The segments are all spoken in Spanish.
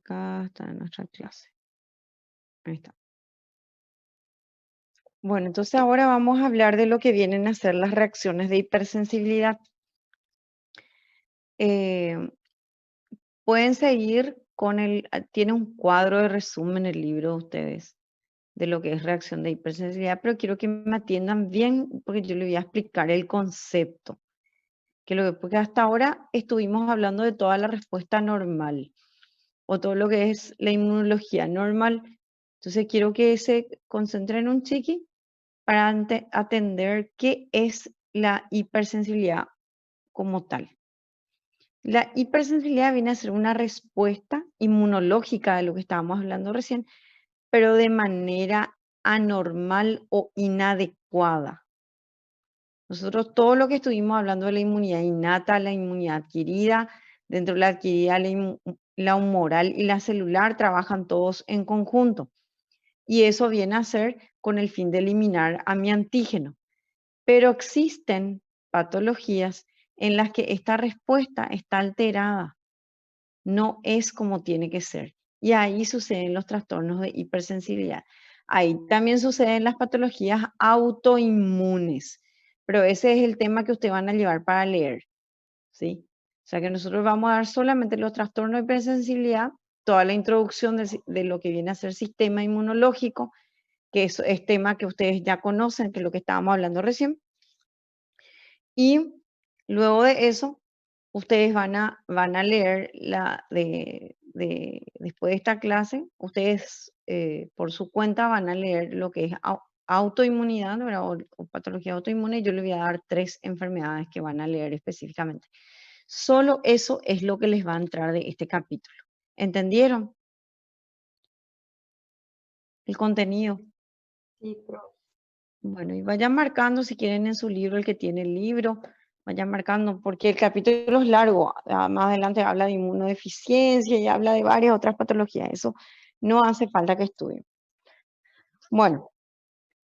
acá está en nuestra clase. Ahí está. Bueno, entonces ahora vamos a hablar de lo que vienen a ser las reacciones de hipersensibilidad. Pueden seguir con tiene un cuadro de resumen el libro de ustedes de lo que es reacción de hipersensibilidad, pero quiero que me atiendan bien porque yo les voy a explicar el concepto. Porque hasta ahora estuvimos hablando de toda la respuesta normal o todo lo que es la inmunología normal. Entonces quiero que se concentren un chiqui para atender qué es la hipersensibilidad como tal. La hipersensibilidad viene a ser una respuesta inmunológica de lo que estábamos hablando recién, pero de manera anormal o inadecuada. Nosotros todo lo que estuvimos hablando de la inmunidad innata, la inmunidad adquirida, dentro de la adquirida la humoral y la celular trabajan todos en conjunto. Y eso viene a ser con el fin de eliminar a mi antígeno. Pero existen patologías en las que esta respuesta está alterada, no es como tiene que ser. Y ahí suceden los trastornos de hipersensibilidad. Ahí también suceden las patologías autoinmunes, pero ese es el tema que ustedes van a llevar para leer, ¿sí? O sea que nosotros vamos a dar solamente los trastornos de hipersensibilidad, toda la introducción de lo que viene a ser sistema inmunológico, que es tema que ustedes ya conocen, que es lo que estábamos hablando recién. Y luego de eso, ustedes van a leer después de esta clase, ustedes por su cuenta van a leer lo que es autoinmunidad, ¿verdad? O patología autoinmune, y yo les voy a dar 3 enfermedades que van a leer específicamente. Solo eso es lo que les va a entrar de este capítulo. ¿Entendieron? El contenido. Sí, profe. Bueno, y vayan marcando si quieren en su libro, el que tiene el libro, vayan marcando, porque el capítulo es largo. Más adelante habla de inmunodeficiencia y habla de varias otras patologías. Eso no hace falta que estudien. Bueno,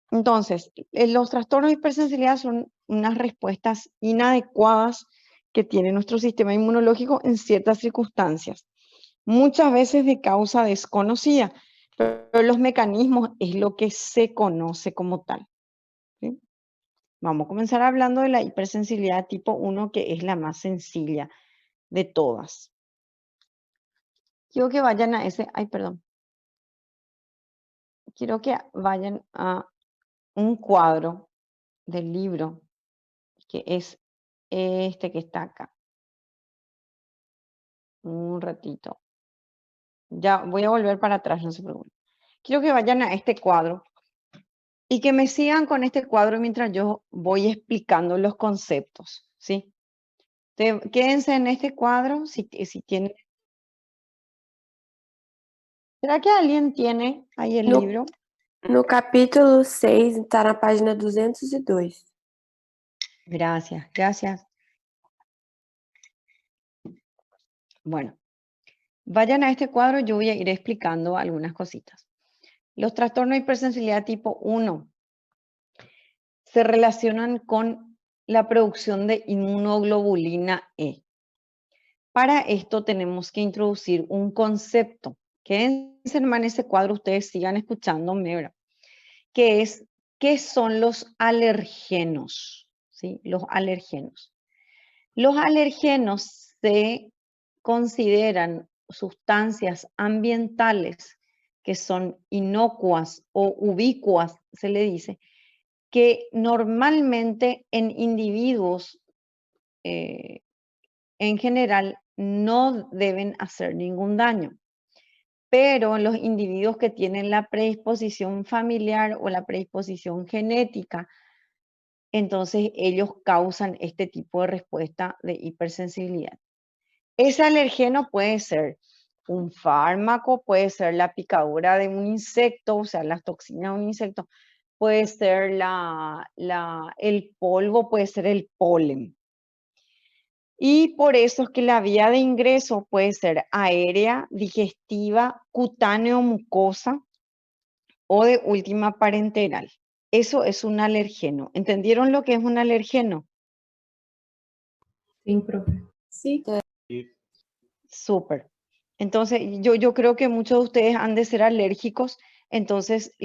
entonces, los trastornos de hipersensibilidad son unas respuestas inadecuadas que tiene nuestro sistema inmunológico en ciertas circunstancias, muchas veces de causa desconocida, pero los mecanismos es lo que se conoce como tal. ¿Sí? Vamos a comenzar hablando de la hipersensibilidad tipo 1, que es la más sencilla de todas. Quiero que vayan a Quiero que vayan a un cuadro del libro, que es este que está acá. Un ratito. Ya voy a volver para atrás, no se preocupen. Quiero que vayan a este cuadro y que me sigan con este cuadro mientras yo voy explicando los conceptos, ¿sí? Quédense en este cuadro si tienen. ¿Será que alguien tiene ahí el libro? No capítulo 6, está na página 202. Gracias, gracias. Bueno, vayan a este cuadro, yo voy a ir explicando algunas cositas. Los trastornos de hipersensibilidad tipo 1 se relacionan con la producción de inmunoglobulina E. Para esto tenemos que introducir un concepto. Quédense en ese cuadro, ustedes sigan escuchándome, ¿verdad? ¿Qué son los alergenos? ¿Sí? Los alergenos. Los alergenos se consideran sustancias ambientales que son inocuas o ubicuas, se le dice, que normalmente en individuos en general no deben hacer ningún daño. Pero en los individuos que tienen la predisposición familiar o la predisposición genética, entonces ellos causan este tipo de respuesta de hipersensibilidad. Ese alergeno puede ser un fármaco, puede ser la picadura de un insecto, o sea, las toxinas de un insecto, puede ser el polvo, puede ser el polen. Y por eso es que la vía de ingreso puede ser aérea, digestiva, cutáneo, mucosa o de última parenteral. Eso es un alergeno. ¿Entendieron lo que es un alergeno? Sim, profe. Sí. Súper. Entonces, yo creo que muchos de ustedes han de ser alérgicos, entonces,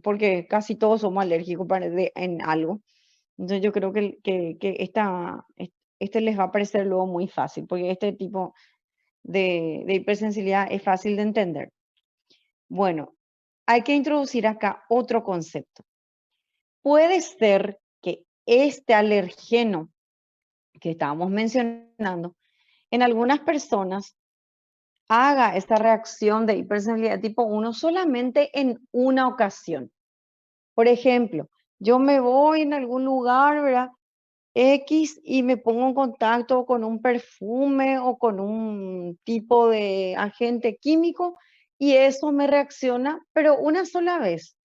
porque casi todos somos alérgicos en algo. Entonces, yo creo que este les va a parecer luego muy fácil, porque este tipo de hipersensibilidad es fácil de entender. Bueno, hay que introducir acá otro concepto. Puede ser que este alergeno que estábamos mencionando, en algunas personas haga esta reacción de hipersensibilidad tipo 1 solamente en una ocasión. Por ejemplo, yo me voy en algún lugar, ¿verdad? X y me pongo en contacto con un perfume o con un tipo de agente químico y eso me reacciona, pero una sola vez.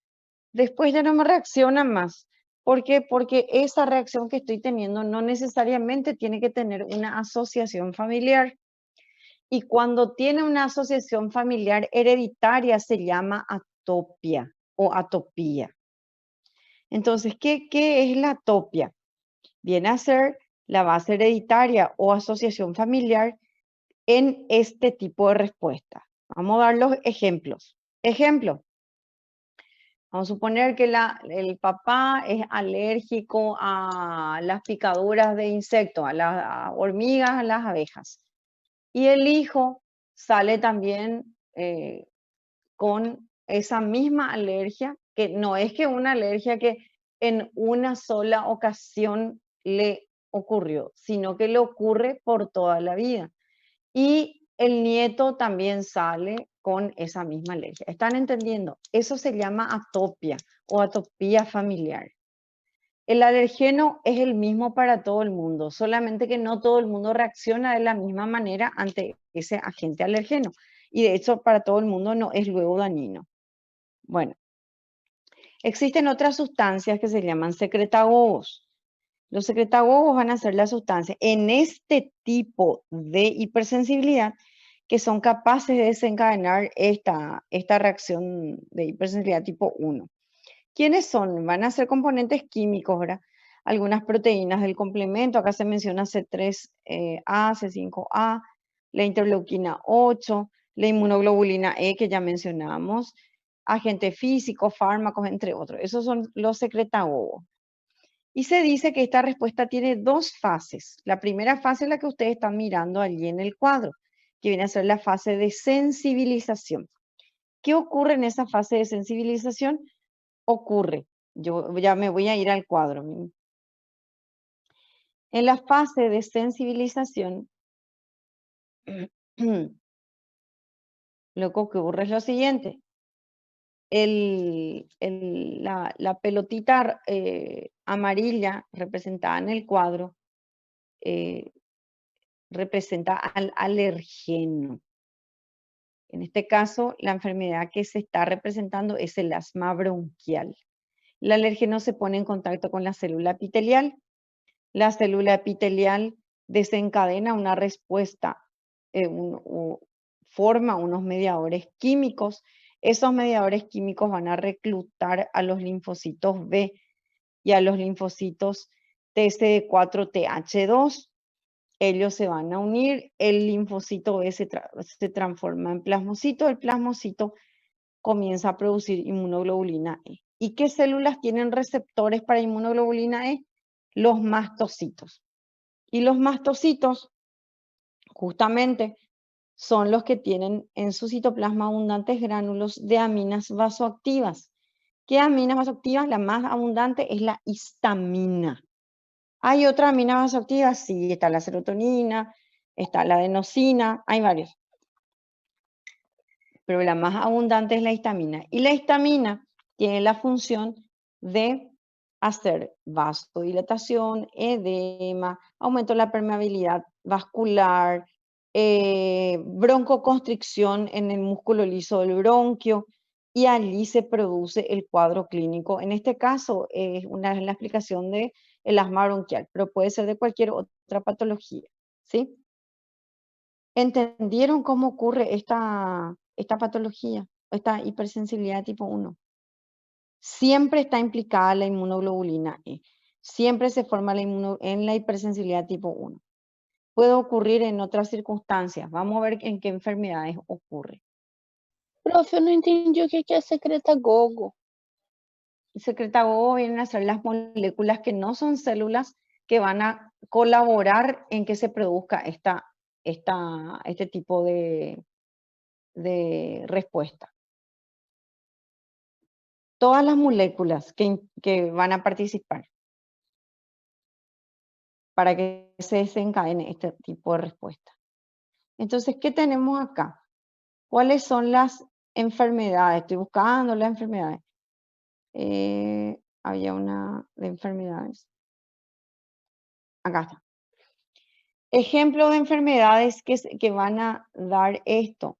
Después ya no me reacciona más. ¿Por qué? Porque esa reacción que estoy teniendo no necesariamente tiene que tener una asociación familiar. Y cuando tiene una asociación familiar hereditaria se llama atopia o atopía. Entonces, ¿qué es la atopia? Viene a ser la base hereditaria o asociación familiar en este tipo de respuesta. Vamos a dar los ejemplos. Ejemplo, vamos a suponer que el papá es alérgico a las picaduras de insectos, a las hormigas, a las abejas. Y el hijo sale también con esa misma alergia, que no es que una alergia que en una sola ocasión le ocurrió, sino que le ocurre por toda la vida. Y el nieto también sale con esa misma alergia. ¿Están entendiendo? Eso se llama atopia o atopía familiar. El alergeno es el mismo para todo el mundo, solamente que no todo el mundo reacciona de la misma manera ante ese agente alergeno. Y de hecho, para todo el mundo no es luego dañino. Bueno, existen otras sustancias que se llaman secretagogos. Los secretagogos van a ser las sustancias en este tipo de hipersensibilidad que son capaces de desencadenar esta reacción de hipersensibilidad tipo 1. ¿Quiénes son? Van a ser componentes químicos, ¿verdad? Algunas proteínas del complemento, acá se menciona C3A, C5A, la interleuquina 8, la inmunoglobulina E que ya mencionamos, agentes físicos, fármacos, entre otros. Esos son los secretagogos. Y se dice que esta respuesta tiene dos fases. La primera fase es la que ustedes están mirando allí en el cuadro, que viene a ser la fase de sensibilización. ¿Qué ocurre en esa fase de sensibilización? Ocurre, yo ya me voy a ir al cuadro. En la fase de sensibilización, lo que ocurre es lo siguiente. La pelotita amarilla representada en el cuadro representa al alergeno. En este caso, la enfermedad que se está representando es el asma bronquial. El alergeno se pone en contacto con la célula epitelial. La célula epitelial desencadena una respuesta, forma unos mediadores químicos. Esos mediadores químicos van a reclutar a los linfocitos B y a los linfocitos TCD4-TH2. Ellos se van a unir, el linfocito B se transforma en plasmocito, el plasmocito comienza a producir inmunoglobulina E. ¿Y qué células tienen receptores para inmunoglobulina E? Los mastocitos. Y los mastocitos, justamente, son los que tienen en su citoplasma abundantes gránulos de aminas vasoactivas. ¿Qué aminas vasoactivas? La más abundante es la histamina. ¿Hay otra amina vasoactiva? Sí, está la serotonina, está la adenosina, hay varios. Pero la más abundante es la histamina. Y la histamina tiene la función de hacer vasodilatación, edema, aumento de la permeabilidad vascular, broncoconstricción en el músculo liso del bronquio, y allí se produce el cuadro clínico. En este caso es la explicación del asma bronquial, pero puede ser de cualquier otra patología, ¿sí? ¿Entendieron cómo ocurre esta patología, esta hipersensibilidad tipo 1? Siempre está implicada la inmunoglobulina E. Siempre se forma en la hipersensibilidad tipo 1. puede ocurrir en otras circunstancias. Vamos a ver en qué enfermedades ocurre. Profe, eu não entendi o que é secretagogo. Secretagogo vienen a ser las moléculas que no son células que van a colaborar en que se produzca este tipo de respuesta. Todas las moléculas que van a participar para que se desencadene este tipo de respuesta. Entonces, ¿qué tenemos acá? ¿Cuáles son las enfermedades? Estoy buscando las enfermedades. Había una de enfermedades. Acá está. Ejemplo de enfermedades que van a dar esto.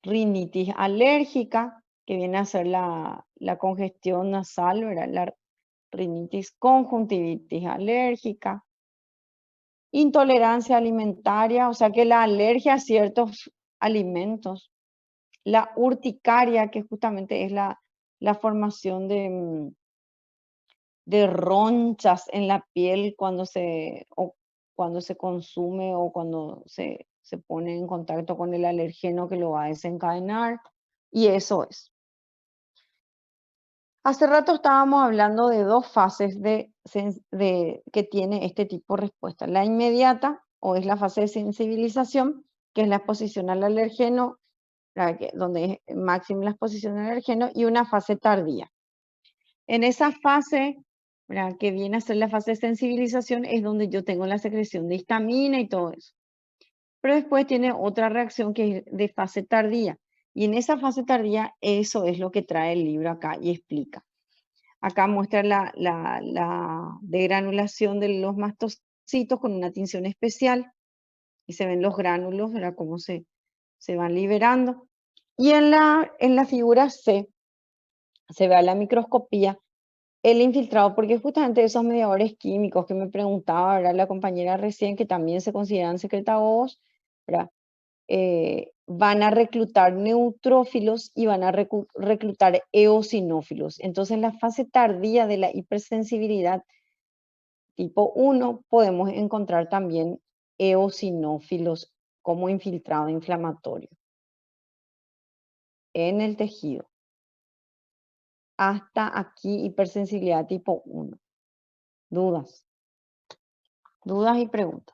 Rinitis alérgica, que viene a ser la congestión nasal, ¿verdad? La rinitis conjuntivitis alérgica. Intolerancia alimentaria, o sea que la alergia a ciertos alimentos. La urticaria, que justamente es la formación de ronchas en la piel cuando se consume o cuando se pone en contacto con el alergeno que lo va a desencadenar. Y eso es. Hace rato estábamos hablando de dos fases que tiene este tipo de respuesta. La inmediata, o es la fase de sensibilización, que es la exposición al alergeno, donde es máxima la exposición al alergeno, y una fase tardía. En esa fase, ¿verdad?, que viene a ser la fase de sensibilización, es donde yo tengo la secreción de histamina y todo eso. Pero después tiene otra reacción que es de fase tardía. Y en esa fase tardía, eso es lo que trae el libro acá y explica. Acá muestra la degranulación de los mastocitos con una tinción especial. Y se ven los gránulos, ¿verdad?, cómo se van liberando. Y en la figura C, se ve a la microscopía el infiltrado, porque justamente esos mediadores químicos que me preguntaba, ¿verdad?, la compañera recién, que también se consideran secretagogos, ¿verdad?, van a reclutar neutrófilos y van a reclutar eosinófilos. Entonces, en la fase tardía de la hipersensibilidad tipo 1 podemos encontrar también eosinófilos como infiltrado inflamatorio en el tejido. Hasta aquí hipersensibilidad tipo 1. ¿Dudas? ¿Dudas y preguntas?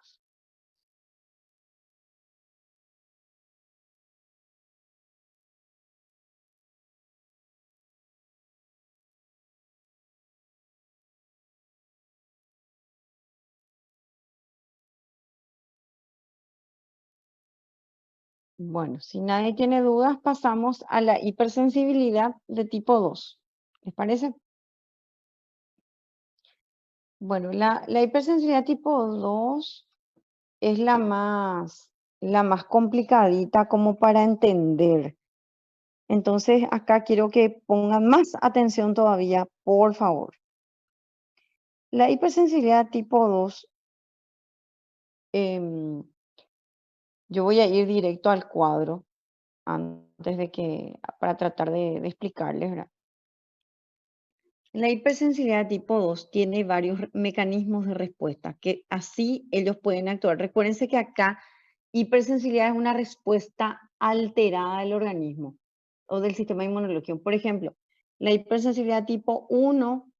Bueno, si nadie tiene dudas, pasamos a la hipersensibilidad de tipo 2. ¿Les parece? Bueno, la hipersensibilidad tipo 2 es la más complicadita como para entender. Entonces, acá quiero que pongan más atención todavía, por favor. La hipersensibilidad tipo 2, yo voy a ir directo al cuadro antes para tratar de explicarles, ¿verdad? La hipersensibilidad tipo 2 tiene varios mecanismos de respuesta que así ellos pueden actuar. Recuérdense que acá hipersensibilidad es una respuesta alterada del organismo o del sistema inmunológico. Por ejemplo, la hipersensibilidad tipo 1,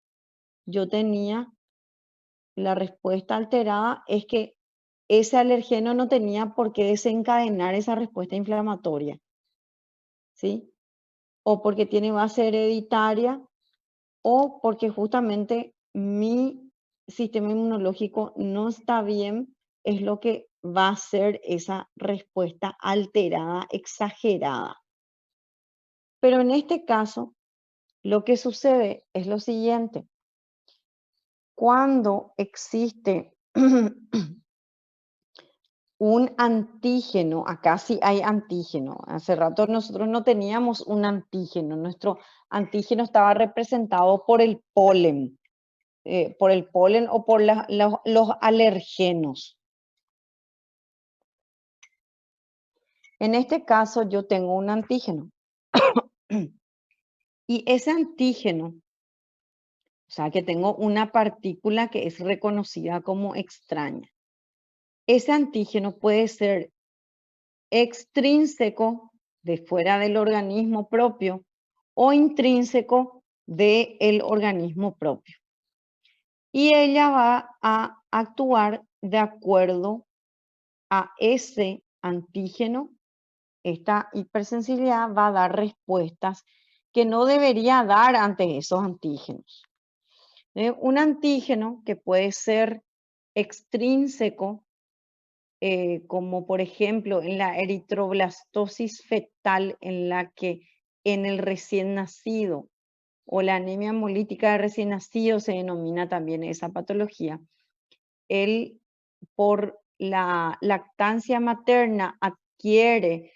yo tenía la respuesta alterada, es que ese alergeno no tenía por qué desencadenar esa respuesta inflamatoria, ¿sí? O porque tiene base hereditaria, o porque justamente mi sistema inmunológico no está bien, es lo que va a ser esa respuesta alterada, exagerada. Pero en este caso, lo que sucede es lo siguiente. Cuando existe un antígeno, acá sí hay antígeno. Hace rato nosotros no teníamos un antígeno. Nuestro antígeno estaba representado por el polen o por los alergenos. En este caso yo tengo un antígeno. Y ese antígeno, o sea que tengo una partícula que es reconocida como extraña. ese antígeno puede ser extrínseco de fuera del organismo propio o intrínseco del organismo propio. Y ella va a actuar de acuerdo a ese antígeno. Esta hipersensibilidad va a dar respuestas que no debería dar ante esos antígenos. Un antígeno que puede ser extrínseco, como por ejemplo en la eritroblastosis fetal, en la que en el recién nacido o la anemia hemolítica de recién nacido se denomina también esa patología, él por la lactancia materna adquiere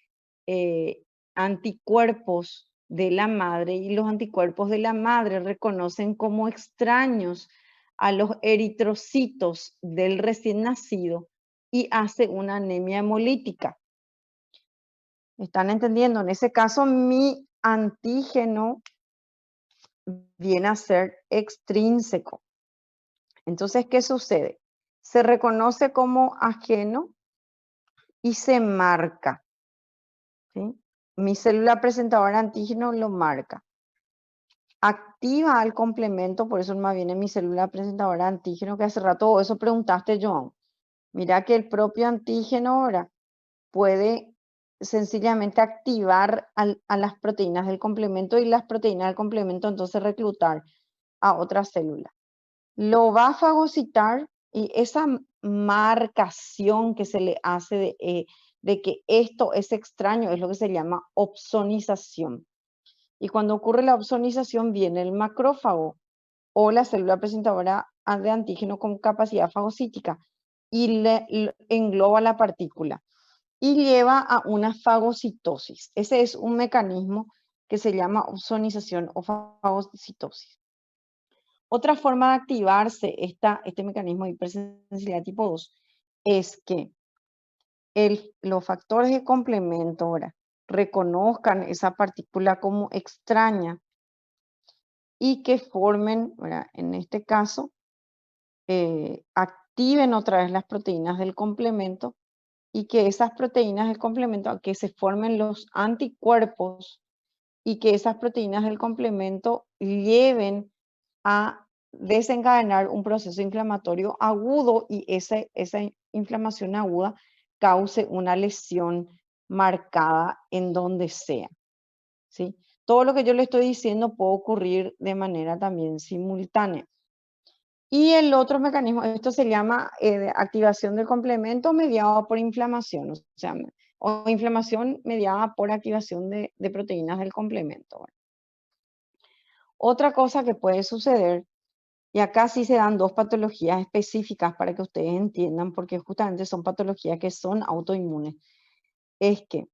anticuerpos de la madre y los anticuerpos de la madre reconocen como extraños a los eritrocitos del recién nacido y hace una anemia hemolítica. ¿Están entendiendo? En ese caso, mi antígeno viene a ser extrínseco. Entonces, ¿qué sucede? Se reconoce como ajeno y se marca, ¿sí? Mi célula presentadora de antígeno lo marca. Activa al complemento, por eso más viene mi célula presentadora de antígeno, que hace rato eso preguntaste, Joan. Mira que el propio antígeno ahora puede sencillamente activar a las proteínas del complemento y las proteínas del complemento entonces reclutar a otra célula. Lo va a fagocitar y esa marcación que se le hace de que esto es extraño es lo que se llama opsonización. Y cuando ocurre la opsonización viene el macrófago o la célula presentadora de antígeno con capacidad fagocítica y le engloba la partícula y lleva a una fagocitosis. Ese es un mecanismo que se llama opsonización o fagocitosis. Otra forma de activarse este mecanismo de hipersensibilidad tipo 2 es que los factores de complemento ahora reconozcan esa partícula como extraña y que formen, ¿verdad? En este caso, activen otra vez las proteínas del complemento y que esas proteínas del complemento, que se formen los anticuerpos y que esas proteínas del complemento lleven a desencadenar un proceso inflamatorio agudo y esa inflamación aguda cause una lesión marcada en donde sea, ¿sí? Todo lo que yo le estoy diciendo puede ocurrir de manera también simultánea. Y el otro mecanismo, esto se llama activación del complemento mediado por inflamación, o sea, o inflamación mediada por activación de proteínas del complemento. ¿Verdad? Otra cosa que puede suceder, y acá sí se dan dos patologías específicas para que ustedes entiendan, porque justamente son patologías que son autoinmunes, es que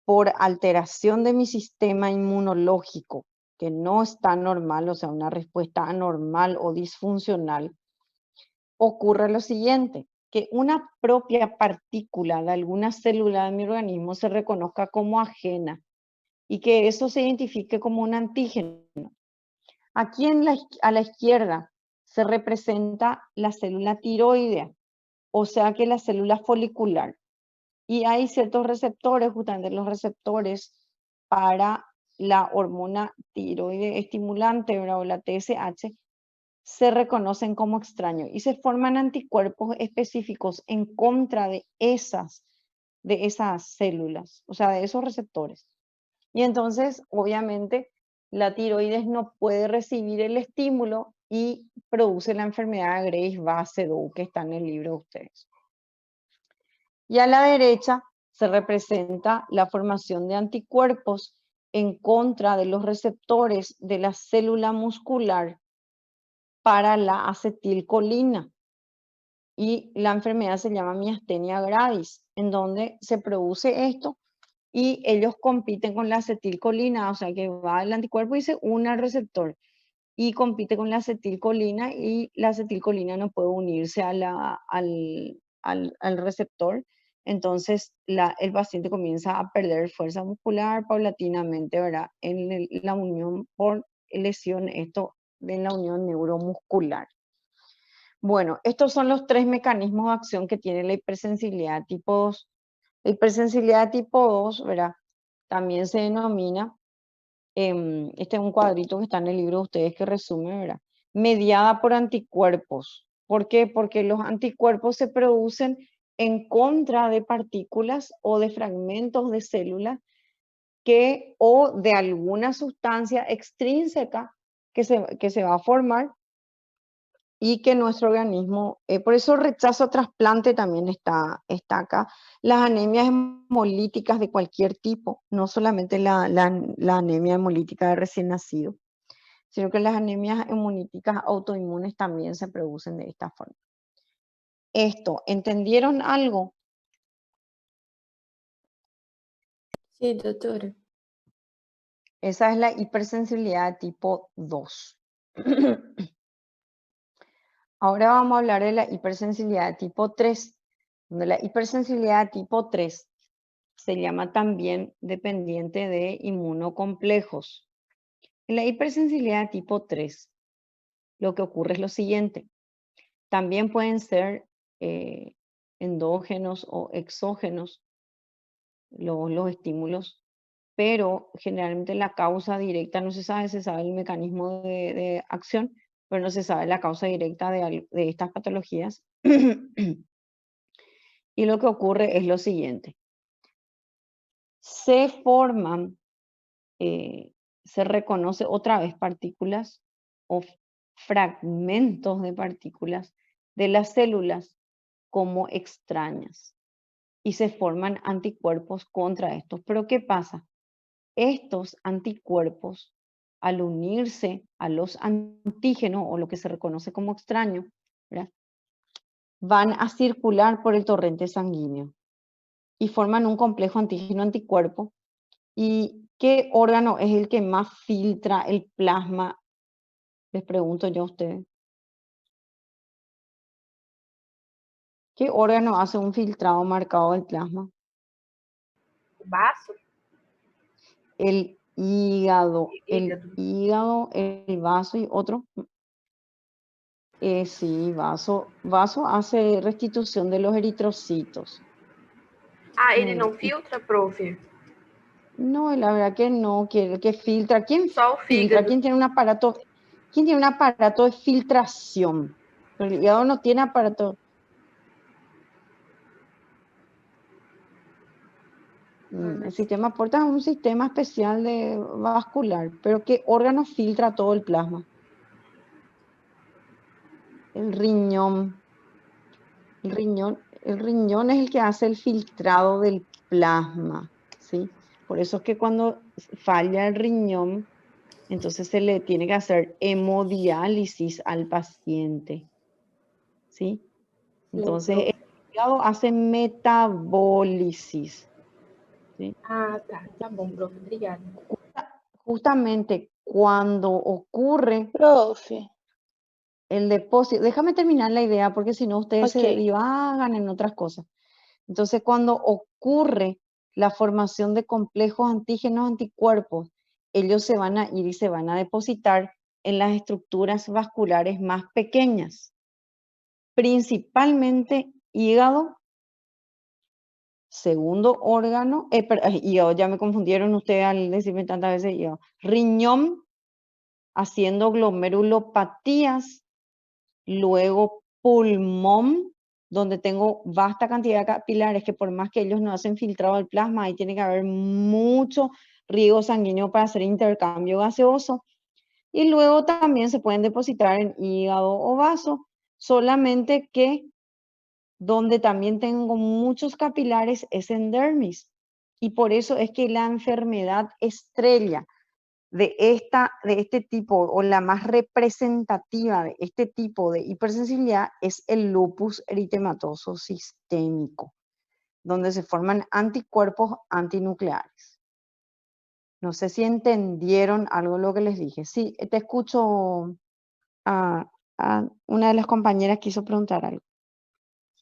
por alteración de mi sistema inmunológico, que no está normal, o sea, una respuesta anormal o disfuncional, ocurre lo siguiente, que una propia partícula de alguna célula de mi organismo se reconozca como ajena y que eso se identifique como un antígeno. Aquí a la izquierda se representa la célula tiroidea, o sea que la célula folicular. Y hay ciertos receptores, justamente los receptores para la hormona tiroide estimulante, o la TSH, se reconocen como extraños y se forman anticuerpos específicos en contra de esas células, o sea, de esos receptores. Y entonces, obviamente, la tiroides no puede recibir el estímulo y produce la enfermedad de Graves-Basedow que está en el libro de ustedes. Y a la derecha se representa la formación de anticuerpos en contra de los receptores de la célula muscular para la acetilcolina. Y la enfermedad se llama miastenia gravis, en donde se produce esto y ellos compiten con la acetilcolina, o sea que va el anticuerpo y se une al receptor y compite con la acetilcolina y la acetilcolina no puede unirse a al receptor. Entonces el paciente comienza a perder fuerza muscular paulatinamente, ¿verdad? En la unión por lesión, esto de la unión neuromuscular. Bueno, estos son los 3 mecanismos de acción que tiene la hipersensibilidad tipo 2. La hipersensibilidad tipo 2, ¿verdad? También se denomina, este es un cuadrito que está en el libro de ustedes que resume, ¿verdad? Mediada por anticuerpos. ¿Por qué? Porque los anticuerpos se producen en contra de partículas o de fragmentos de células o de alguna sustancia extrínseca que se va a formar y que nuestro organismo, por eso rechazo trasplante también está acá. Las anemias hemolíticas de cualquier tipo, no solamente la anemia hemolítica de recién nacido, sino que las anemias hemolíticas autoinmunes también se producen de esta forma. Esto, ¿entendieron algo? Sí, doctora. Esa es la hipersensibilidad tipo 2. Ahora vamos a hablar de la hipersensibilidad tipo 3, donde la hipersensibilidad tipo 3 se llama también dependiente de inmunocomplejos. En la hipersensibilidad tipo 3, lo que ocurre es lo siguiente. También pueden ser endógenos o exógenos los estímulos, pero generalmente la causa directa no se sabe el mecanismo de acción, pero no se sabe la causa directa de estas patologías. Y lo que ocurre es lo siguiente. Se forman, se reconoce otra vez partículas o fragmentos de partículas de las células como extrañas y se forman anticuerpos contra estos. Pero ¿qué pasa? Estos anticuerpos, al unirse a los antígenos o lo que se reconoce como extraño, ¿verdad?, van a circular por el torrente sanguíneo y forman un complejo antígeno-anticuerpo. ¿Y qué órgano es el que más filtra el plasma? Les pregunto yo a ustedes. ¿Qué órgano hace un filtrado marcado del plasma? Vaso? El hígado. Hígado. El hígado, el vaso y otro. Sí, vaso hace restitución de los eritrocitos. Ah, ele não filtra, prof? No, la verdad que no, que filtra. ¿Quién Só o filtra? fígado. ¿Quién tiene un aparato de filtración? Pero el hígado no tiene aparato. El sistema porta es un sistema especial de vascular, pero ¿qué órgano filtra todo el plasma? El riñón. El riñón es el que hace el filtrado del plasma, ¿sí? Por eso es que cuando falla el riñón, entonces se le tiene que hacer hemodiálisis al paciente, ¿sí? Entonces el hígado hace metabólisis, ¿sí? Ah, tá. Tá bom, prof. Obrigada. Justamente cuando ocurre Prof, el depósito, déjame terminar la idea porque si no ustedes se ok. divagan en otras cosas. Entonces cuando ocurre la formación de complejos antígenos anticuerpos, ellos se van a ir y se van a depositar en las estructuras vasculares más pequeñas, principalmente hígado, segundo órgano, hígado, ya me confundieron ustedes al decirme tantas veces hígado, riñón, haciendo glomerulopatías, luego pulmón, donde tengo vasta cantidad de capilares que por más que ellos no hacen filtrado del plasma, ahí tiene que haber mucho riego sanguíneo para hacer intercambio gaseoso. Y luego también se pueden depositar en hígado o vaso, solamente que donde también tengo muchos capilares es en dermis. Y por eso es que la enfermedad estrella de este tipo, o la más representativa de este tipo de hipersensibilidad, es el lupus eritematoso sistémico, donde se forman anticuerpos antinucleares. No sé si entendieron algo de lo que les dije. Sí, te escucho. A una de las compañeras quiso preguntar algo.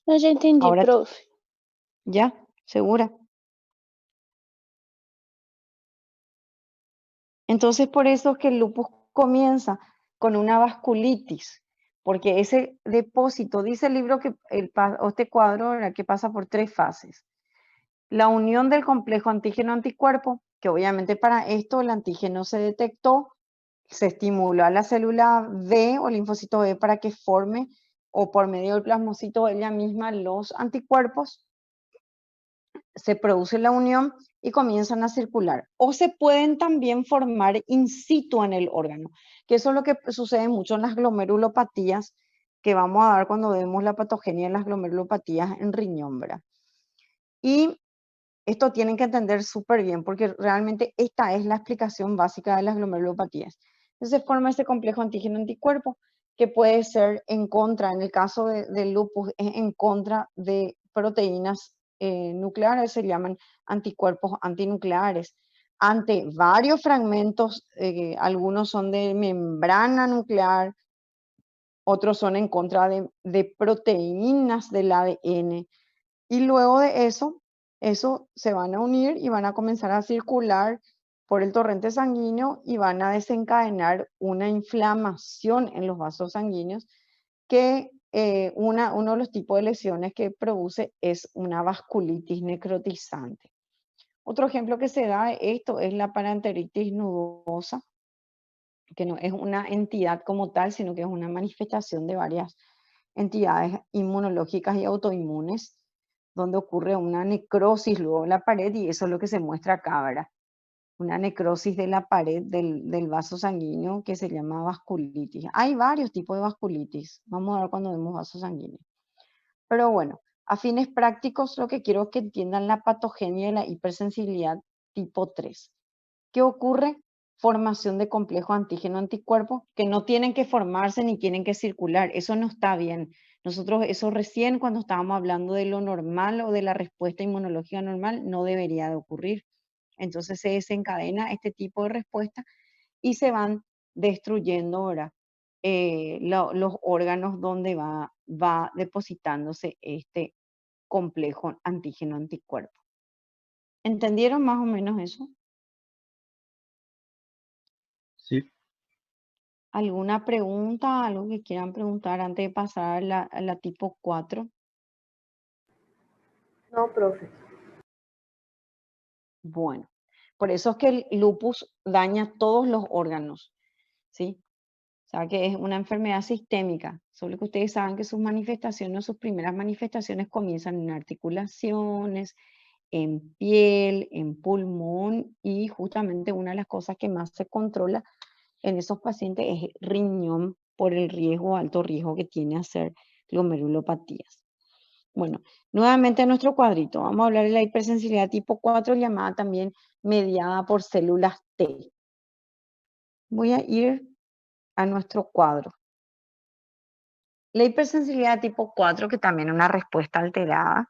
Eu já entendi, Ahora, prof. ¿ya? ¿Segura? Entonces, por eso es que el lupus comienza con una vasculitis, porque ese depósito, dice el libro que o este cuadro, ¿verdad?, que pasa por 3 fases. La unión del complejo antígeno-anticuerpo, que obviamente para esto el antígeno se detectó, se estimuló a la célula B o linfocito B para que forme, o por medio del plasmocito ella misma, los anticuerpos, se produce la unión y comienzan a circular. O se pueden también formar in situ en el órgano, que eso es lo que sucede mucho en las glomerulopatías, que vamos a ver cuando vemos la patogenia de las glomerulopatías en riñón, ¿verdad? Y esto tienen que entender súper bien, porque realmente esta es la explicación básica de las glomerulopatías. Entonces se forma ese complejo antígeno-anticuerpo, que puede ser en contra, en el caso del lupus, es en contra de proteínas nucleares, se llaman anticuerpos antinucleares, ante varios fragmentos, algunos son de membrana nuclear, otros son en contra de proteínas del ADN, y luego de eso se van a unir y van a comenzar a circular por el torrente sanguíneo y van a desencadenar una inflamación en los vasos sanguíneos, que uno de los tipos de lesiones que produce es una vasculitis necrotizante. Otro ejemplo que se da de esto es la paranteritis nudosa, que no es una entidad como tal, sino que es una manifestación de varias entidades inmunológicas y autoinmunes, donde ocurre una necrosis luego en la pared, y eso es lo que se muestra acá, ¿verdad? Una necrosis de la pared del vaso sanguíneo, que se llama vasculitis. Hay varios tipos de vasculitis, vamos a ver cuando vemos vaso sanguíneo. Pero bueno, a fines prácticos, lo que quiero es que entiendan la patogenia de la hipersensibilidad tipo 3. ¿Qué ocurre? Formación de complejo antígeno-anticuerpo, que no tienen que formarse ni tienen que circular. Eso no está bien. Nosotros, eso recién cuando estábamos hablando de lo normal o de la respuesta inmunológica normal, no debería de ocurrir. Entonces se desencadena este tipo de respuesta y se van destruyendo ahora los órganos donde va depositándose este complejo antígeno-anticuerpo. ¿Entendieron más o menos eso? Sí. ¿Alguna pregunta, algo que quieran preguntar antes de pasar a la tipo 4? No, profe. Bueno, por eso es que el lupus daña todos los órganos, ¿sí? O sea que es una enfermedad sistémica, solo que ustedes saben que sus manifestaciones, sus primeras manifestaciones comienzan en articulaciones, en piel, en pulmón, y justamente una de las cosas que más se controla en esos pacientes es el riñón, por el riesgo, alto riesgo que tiene a ser glomerulopatías. Bueno, nuevamente a nuestro cuadrito, vamos a hablar de la hipersensibilidad tipo 4, llamada también mediada por células T. Voy a ir a nuestro cuadro. La hipersensibilidad tipo 4, que también es una respuesta alterada.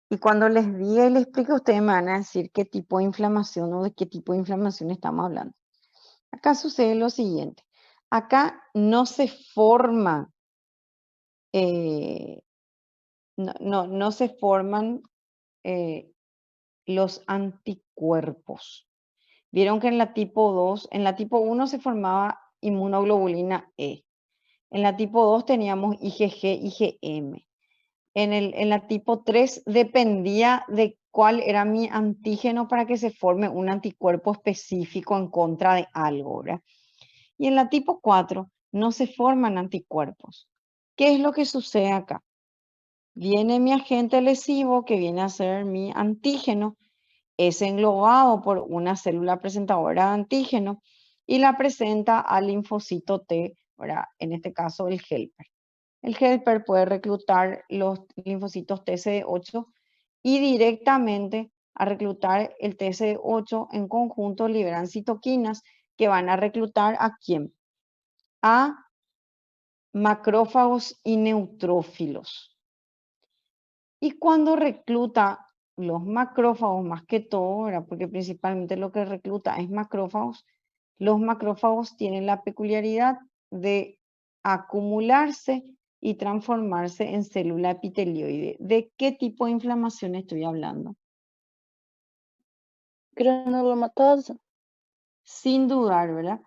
Y cuando les diga y les explique, ustedes me van a decir qué tipo de inflamación o de qué tipo de inflamación estamos hablando. Acá sucede lo siguiente. Acá no se forma, no se forman los anticuerpos. Vieron que en la tipo 2, en la tipo 1 se formaba inmunoglobulina E. En la tipo 2 teníamos IgG, IgM. En la tipo 3 dependía de cuál era mi antígeno para que se forme un anticuerpo específico en contra de algo, ¿verdad? Y en la tipo 4 no se forman anticuerpos. ¿Qué es lo que sucede acá? Viene mi agente lesivo, que viene a ser mi antígeno, es englobado por una célula presentadora de antígeno y la presenta al linfocito T, ¿verdad? En este caso el helper. El helper puede reclutar los linfocitos TCD8 y directamente a reclutar el TCD8 en conjunto liberan citoquinas que van a reclutar ¿a quién? A macrófagos y neutrófilos. Y cuando recluta los macrófagos, más que todo, ¿verdad? Porque principalmente lo que recluta es macrófagos, los macrófagos tienen la peculiaridad de acumularse y transformarse en célula epitelioide. ¿De qué tipo de inflamación estoy hablando? Granulomatosa. Sin dudar, ¿verdad?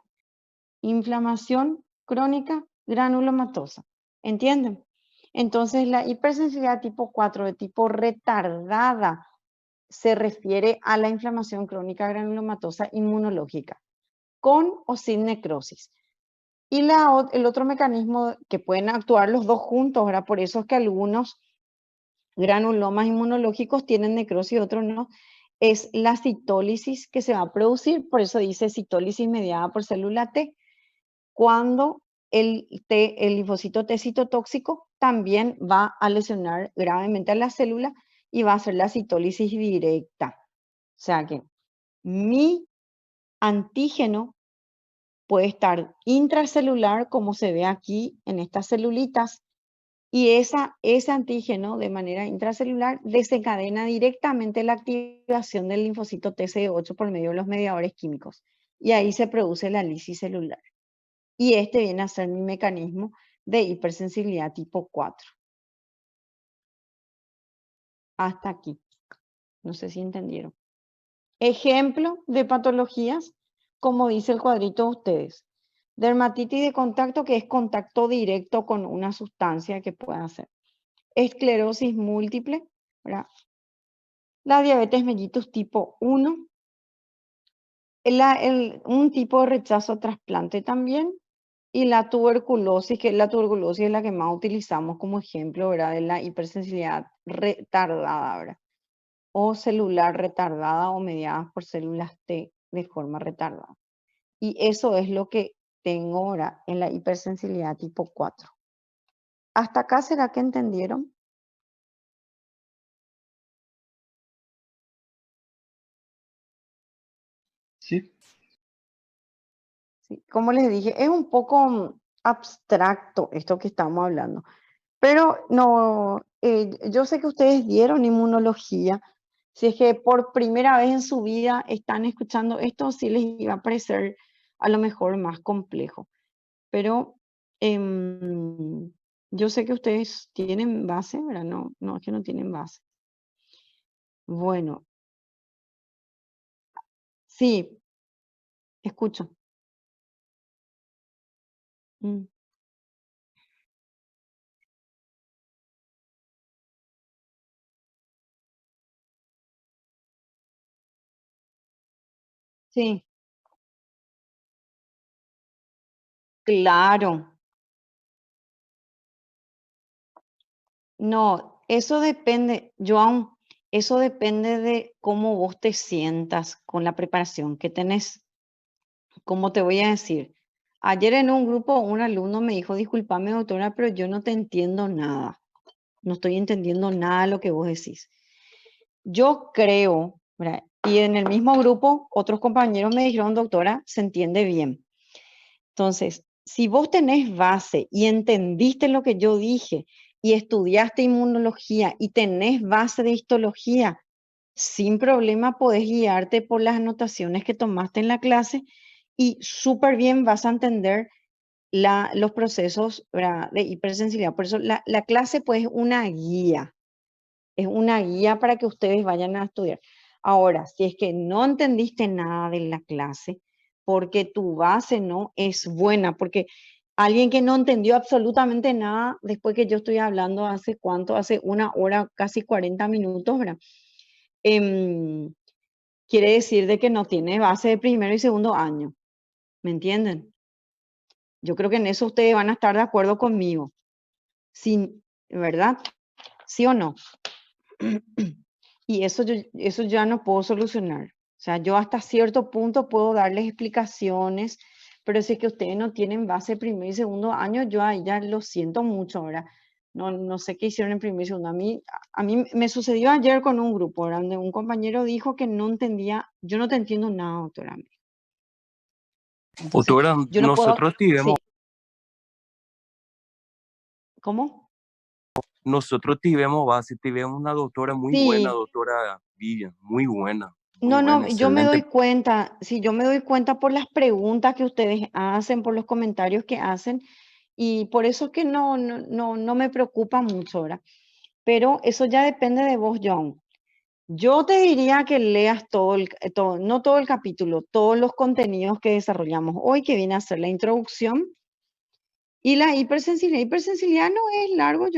Inflamación crónica granulomatosa. ¿Entienden? Entonces, la hipersensibilidad tipo 4 de tipo retardada se refiere a la inflamación crónica granulomatosa inmunológica, con o sin necrosis. Y el otro mecanismo que pueden actuar los dos juntos, ¿verdad? Por eso es que algunos granulomas inmunológicos tienen necrosis y otros no, es la citólisis que se va a producir, por eso dice citólisis mediada por célula T, cuando el linfocito T citotóxico también va a lesionar gravemente a la célula y va a hacer la citólisis directa. O sea que mi antígeno puede estar intracelular, como se ve aquí en estas celulitas, y ese antígeno de manera intracelular desencadena directamente la activación del linfocito TCD8 por medio de los mediadores químicos. Y ahí se produce la lisis celular. Y este viene a ser mi mecanismo de hipersensibilidad tipo 4. Hasta aquí. No sé si entendieron. Ejemplo de patologías, como dice el cuadrito de ustedes. Dermatitis de contacto, que es contacto directo con una sustancia que pueda hacer. Esclerosis múltiple, ¿verdad? La diabetes mellitus tipo 1. Un tipo de rechazo a trasplante también. Y la tuberculosis, que la tuberculosis es la que más utilizamos como ejemplo, ¿verdad? De la hipersensibilidad retardada, ¿verdad? O celular retardada o mediadas por células T de forma retardada. Y eso es lo que tengo ahora en la hipersensibilidad tipo 4. ¿Hasta acá será que entendieron? Sí. Sí, como les dije, es un poco abstracto esto que estamos hablando. Pero no, yo sé que ustedes dieron inmunología. Si es que por primera vez en su vida están escuchando esto, sí les iba a parecer a lo mejor más complejo. Pero yo sé que ustedes tienen base, ¿verdad? No, no es que no tienen base. Bueno, sí, escucho. Mm, sí, claro. No, eso depende, Joan, eso depende de cómo vos te sientas con la preparación que tenés. ¿Cómo te voy a decir? Ayer en un grupo un alumno me dijo, discúlpame doctora, pero yo no te entiendo nada. No estoy entendiendo nada de lo que vos decís. Yo creo, ¿verdad? Y en el mismo grupo otros compañeros me dijeron, doctora, se entiende bien. Entonces, si vos tenés base y entendiste lo que yo dije y estudiaste inmunología y tenés base de histología, sin problema podés guiarte por las anotaciones que tomaste en la clase y súper bien vas a entender los procesos, ¿verdad?, de hipersensibilidad. Por eso la clase pues es una guía para que ustedes vayan a estudiar. Ahora, si es que no entendiste nada de la clase, porque tu base no es buena, porque alguien que no entendió absolutamente nada, después que yo estoy hablando hace cuánto, hace 1 hora, casi 40 minutos, ¿verdad? Em, quiere decir de que no tiene base de primero y segundo año. ¿Me entienden? Yo creo que en eso ustedes van a estar de acuerdo conmigo. Sin, ¿verdad? ¿Sí o no? Y eso ya no puedo solucionar. O sea, yo hasta cierto punto puedo darles explicaciones, pero si es que ustedes no tienen base de primer y segundo año, yo ahí ya lo siento mucho ahora. No, no sé qué hicieron en primer y segundo. A mí me sucedió ayer con un grupo, ¿verdad?, donde un compañero dijo que no entendía, yo no te entiendo nada, doctora. Entonces, Doctora, yo no puedo, nosotros sí, tivemos, ¿cómo? nosotros tivemos base, tivemos una doctora muy buena, Sí, doctora Vivian, muy no, buena, no, yo me excelente. doy cuenta, sí, yo me doy cuenta por las preguntas que ustedes hacen, por los comentarios que hacen, y por eso es que no me preocupa mucho ahora. Pero eso ya depende de vos, John. Yo te diría que leas no todo el capítulo, todos los contenidos que desarrollamos hoy, que viene a ser la introducción, Y la hipersensibilidad no es largo, yo.